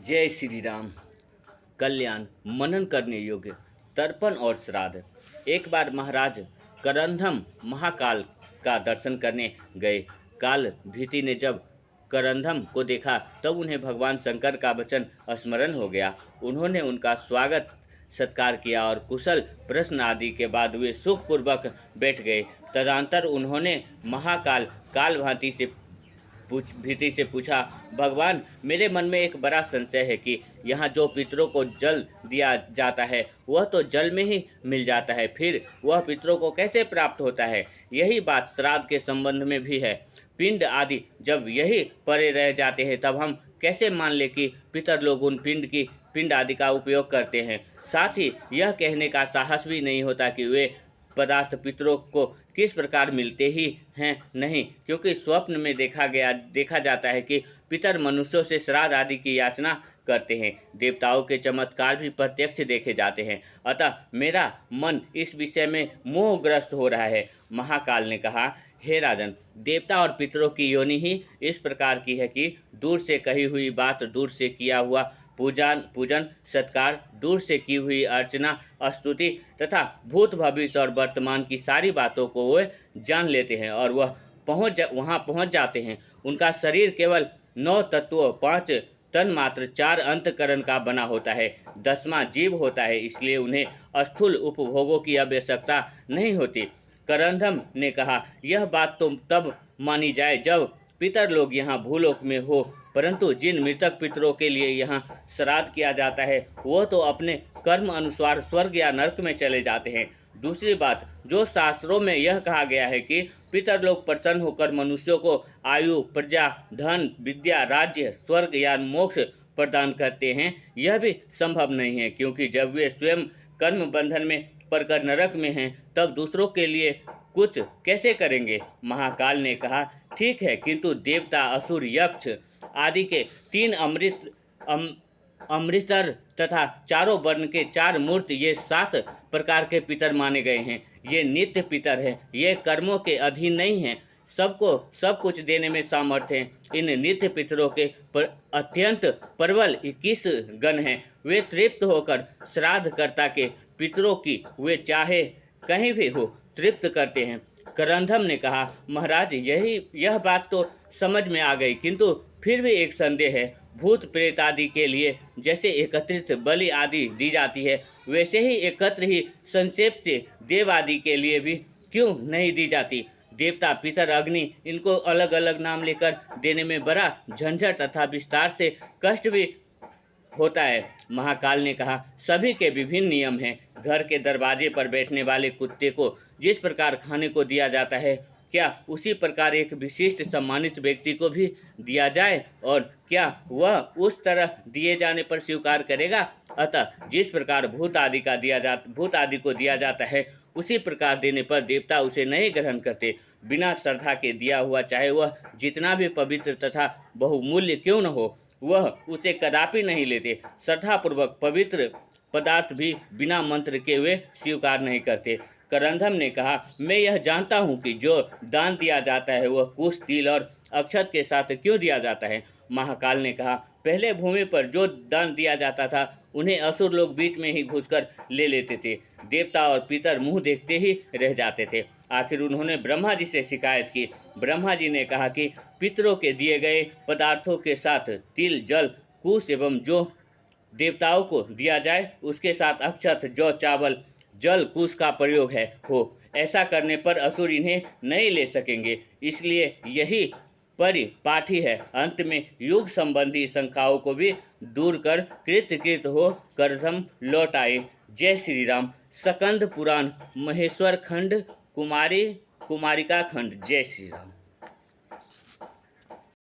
जय श्री राम। कल्याण मनन करने योग्य तर्पण और श्राद्ध। एक बार महाराज करंधम महाकाल का दर्शन करने गए। काल भीति ने जब करंधम को देखा तब उन्हें भगवान शंकर का वचन स्मरण हो गया। उन्होंने उनका स्वागत सत्कार किया और कुशल प्रश्न आदि के बाद वे सुखपूर्वक बैठ गए। तदंतर उन्होंने महाकाल काल भांति से भीति से पूछा, भगवान, मेरे मन में एक बड़ा संशय है कि यहाँ जो पितरों को जल दिया जाता है वह तो जल में ही मिल जाता है, फिर वह पितरों को कैसे प्राप्त होता है? यही बात श्राद्ध के संबंध में भी है। पिंड आदि जब यही परे रह जाते हैं तब हम कैसे मान ले कि पितर लोग उन पिंड आदि का उपयोग करते हैं? साथ ही यह कहने का साहस भी नहीं होता कि वे पदार्थ पितरों को किस प्रकार मिलते ही हैं नहीं, क्योंकि स्वप्न में देखा जाता है कि पितर मनुष्यों से श्राद्ध आदि की याचना करते हैं। देवताओं के चमत्कार भी प्रत्यक्ष देखे जाते हैं। अतः मेरा मन इस विषय में मोहग्रस्त हो रहा है। महाकाल ने कहा, हे राजन, देवता और पितरों की योनि ही इस प्रकार की है कि दूर से कही हुई बात, दूर से किया हुआ पूजन सत्कार, दूर से की हुई अर्चना स्तुति तथा भूत भविष्य और वर्तमान की सारी बातों को वे जान लेते हैं और वह वहाँ पहुँच जाते हैं। उनका शरीर केवल 9 तत्वों, 5 तन मात्र, 4 अंतकरण का बना होता है, 10वां जीव होता है, इसलिए उन्हें स्थूल उपभोगों की आवश्यकता नहीं होती। करंधम ने कहा, यह बात तो तब मानी जाए जब पितर लोग यहाँ भूलोक में हो, परंतु जिन मृतक पितरों के लिए यहाँ श्राद्ध किया जाता है वह तो अपने कर्म अनुसार स्वर्ग या नरक में चले जाते हैं। दूसरी बात, जो शास्त्रों में यह कहा गया है कि पितर लोग प्रसन्न होकर मनुष्यों को आयु, प्रजा, धन, विद्या, राज्य, स्वर्ग या मोक्ष प्रदान करते हैं, यह भी संभव नहीं है, क्योंकि जब वे स्वयं कर्म बंधन में पड़कर नरक में हैं तब दूसरों के लिए कुछ कैसे करेंगे? महाकाल ने कहा, ठीक है, किंतु देवता, असुर, यक्ष आदि के 3 अमृतर तथा चारों वर्ण के 4 मूर्त, ये 7 प्रकार के पितर माने गए हैं। ये नित्य पितर हैं, ये कर्मों के अधीन नहीं हैं, सबको सब कुछ देने में सामर्थ्य हैं। इन नित्य पितरों के अत्यंत प्रबल 21 गण हैं। वे तृप्त होकर श्राद्धकर्ता के पितरों की वे चाहे कहीं भी हो तृप्त करते हैं। करंधम ने कहा, महाराज, यह बात तो समझ में आ गई, किंतु फिर भी एक संदेह है। भूत प्रेत आदि के लिए जैसे एकत्रित बलि आदि दी जाती है, वैसे ही एकत्र ही संक्षेप से देव आदि के लिए भी क्यों नहीं दी जाती? देवता, पितर, अग्नि, इनको अलग अलग नाम लेकर देने में बड़ा झंझट तथा विस्तार से कष्ट भी होता है। महाकाल ने कहा, सभी के विभिन्न नियम हैं। घर के दरवाजे पर बैठने वाले कुत्ते को जिस प्रकार खाने को दिया जाता है, क्या उसी प्रकार एक विशिष्ट सम्मानित व्यक्ति को भी दिया जाए? और क्या वह उस तरह दिए जाने पर स्वीकार करेगा? अतः जिस प्रकार भूत आदि को दिया जाता है, उसी प्रकार देने पर देवता उसे नहीं ग्रहण करते। बिना श्रद्धा के दिया हुआ, चाहे वह जितना भी पवित्र तथा बहुमूल्य क्यों न हो, वह उसे कदापि नहीं लेते। श्रद्धापूर्वक पवित्र पदार्थ भी बिना मंत्र के वे स्वीकार नहीं करते। करंधम ने कहा, मैं यह जानता हूँ कि जो दान दिया जाता है वह कुश, तिल और अक्षत के साथ क्यों दिया जाता है। महाकाल ने कहा, पहले भूमि पर जो दान दिया जाता था उन्हें असुर लोग बीच में ही घुसकर ले लेते थे। देवता और पितर मुंह देखते ही रह जाते थे। आखिर उन्होंने ब्रह्मा जी से शिकायत की। ब्रह्मा जी ने कहा कि पितरों के दिए गए पदार्थों के साथ तिल, जल, कुश एवं जो देवताओं को दिया जाए उसके साथ अक्षत, जौ, चावल, जल, कुश का प्रयोग हो। ऐसा करने पर असुर इन्हें नहीं ले सकेंगे, इसलिए यही परिपाठी है। अंत में युग संबंधी शंकाओं को भी दूर कर कृत हो करधम लौट आए। जय श्री राम। स्कंद पुराण, महेश्वर खंड, कुमारिका खंड। जय श्री राम।